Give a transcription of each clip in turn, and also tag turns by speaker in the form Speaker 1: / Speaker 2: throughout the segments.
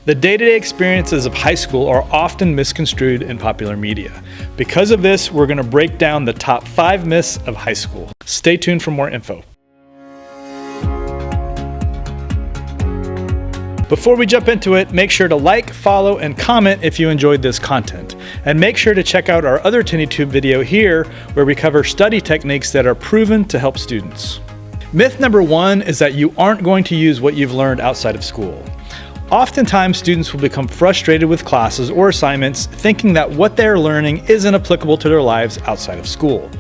Speaker 1: The day-to-day experiences of high school are often misconstrued in popular media. Because of this, we're going to break down the top 5 myths of high school. Stay tuned for more info. Before we jump into it, make sure to like, follow, and comment if you enjoyed this content. And make sure to check out our other TenneyTube video here, where we cover study techniques that are proven to help students. Myth number 1 is that you aren't going to use what you've learned outside of school. Oftentimes, students will become frustrated with classes or assignments, thinking that what they're learning isn't applicable to their lives outside of school.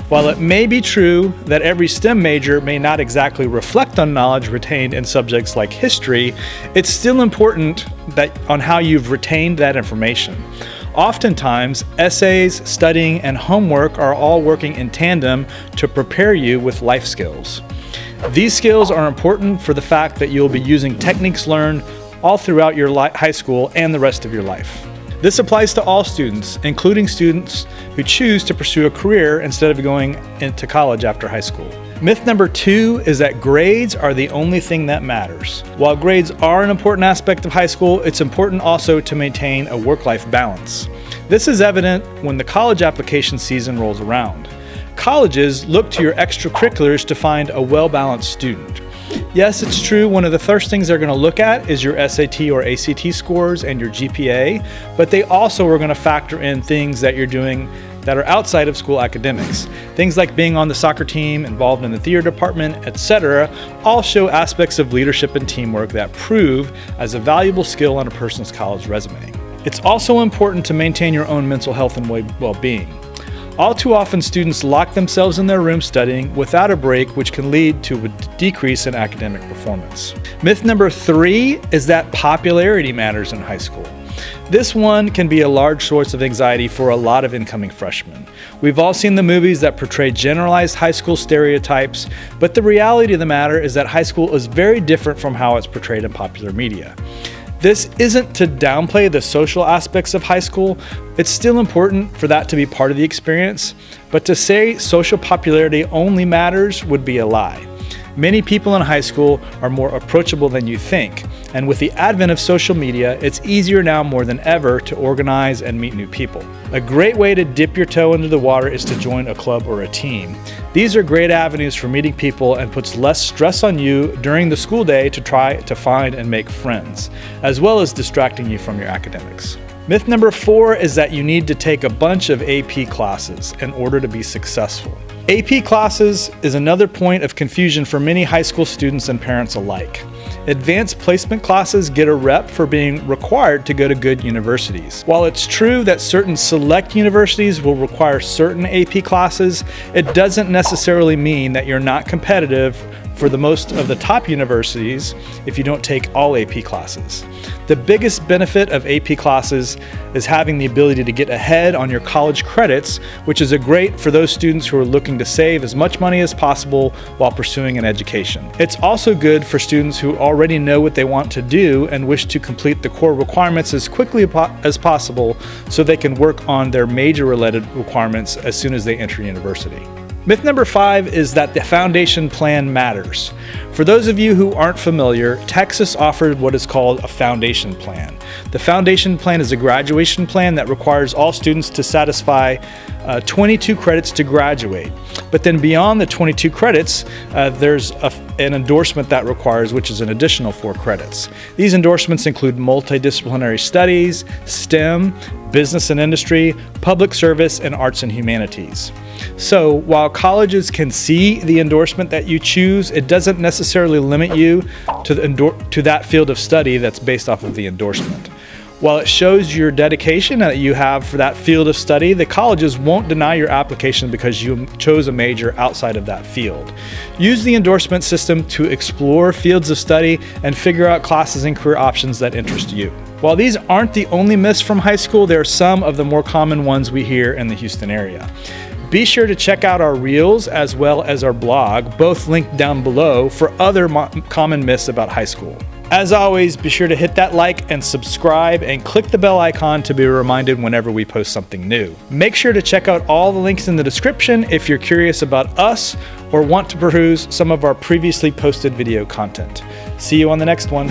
Speaker 1: While it may be true that every STEM major may not exactly reflect on knowledge retained in subjects like history, it's still important on how you've retained that information. Oftentimes, essays, studying, and homework are all working in tandem to prepare you with life skills. These skills are important for the fact that you'll be using techniques learned all throughout your high school and the rest of your life. This applies to all students, including students who choose to pursue a career instead of going into college after high school. Myth number 2 is that grades are the only thing that matters. While grades are an important aspect of high school, it's important also to maintain a work-life balance. This is evident when the college application season rolls around. Colleges look to your extracurriculars to find a well-balanced student. Yes, it's true, one of the first things they're going to look at is your SAT or ACT scores and your GPA, but they also are going to factor in things that you're doing that are outside of school academics. Things like being on the soccer team, involved in the theater department, etc., all show aspects of leadership and teamwork that prove as a valuable skill on a person's college resume. It's also important to maintain your own mental health and well-being. All too often, students lock themselves in their room studying without a break, which can lead to a decrease in academic performance. Myth number 3 is that popularity matters in high school. This one can be a large source of anxiety for a lot of incoming freshmen. We've all seen the movies that portray generalized high school stereotypes, but the reality of the matter is that high school is very different from how it's portrayed in popular media. This isn't to downplay the social aspects of high school. It's still important for that to be part of the experience, but to say social popularity only matters would be a lie. Many people in high school are more approachable than you think, and with the advent of social media, it's easier now more than ever to organize and meet new people. A great way to dip your toe into the water is to join a club or a team. These are great avenues for meeting people and puts less stress on you during the school day to try to find and make friends, as well as distracting you from your academics. Myth number 4 is that you need to take a bunch of AP classes in order to be successful. AP classes is another point of confusion for many high school students and parents alike. Advanced placement classes get a rep for being required to go to good universities. While it's true that certain select universities will require certain AP classes, it doesn't necessarily mean that you're not competitive for the most of the top universities if you don't take all AP classes. The biggest benefit of AP classes is having the ability to get ahead on your college credits, which is great for those students who are looking to save as much money as possible while pursuing an education. It's also good for students who already know what they want to do and wish to complete the core requirements as quickly as possible so they can work on their major-related requirements as soon as they enter university. Myth number 5 is that the foundation plan matters. For those of you who aren't familiar, Texas offered what is called a foundation plan. The foundation plan is a graduation plan that requires all students to satisfy 22 credits to graduate. But then beyond the 22 credits, there's an endorsement that requires, which is an additional 4 credits. These endorsements include multidisciplinary studies, STEM, business and industry, public service, and arts and humanities. So while colleges can see the endorsement that you choose, it doesn't necessarily limit you to that field of study that's based off of the endorsement. While it shows your dedication that you have for that field of study, the colleges won't deny your application because you chose a major outside of that field. Use the endorsement system to explore fields of study and figure out classes and career options that interest you. While these aren't the only myths from high school, there are some of the more common ones we hear in the Houston area. Be sure to check out our reels as well as our blog, both linked down below, for other common myths about high school. As always, be sure to hit that like and subscribe and click the bell icon to be reminded whenever we post something new. Make sure to check out all the links in the description if you're curious about us or want to peruse some of our previously posted video content. See you on the next one.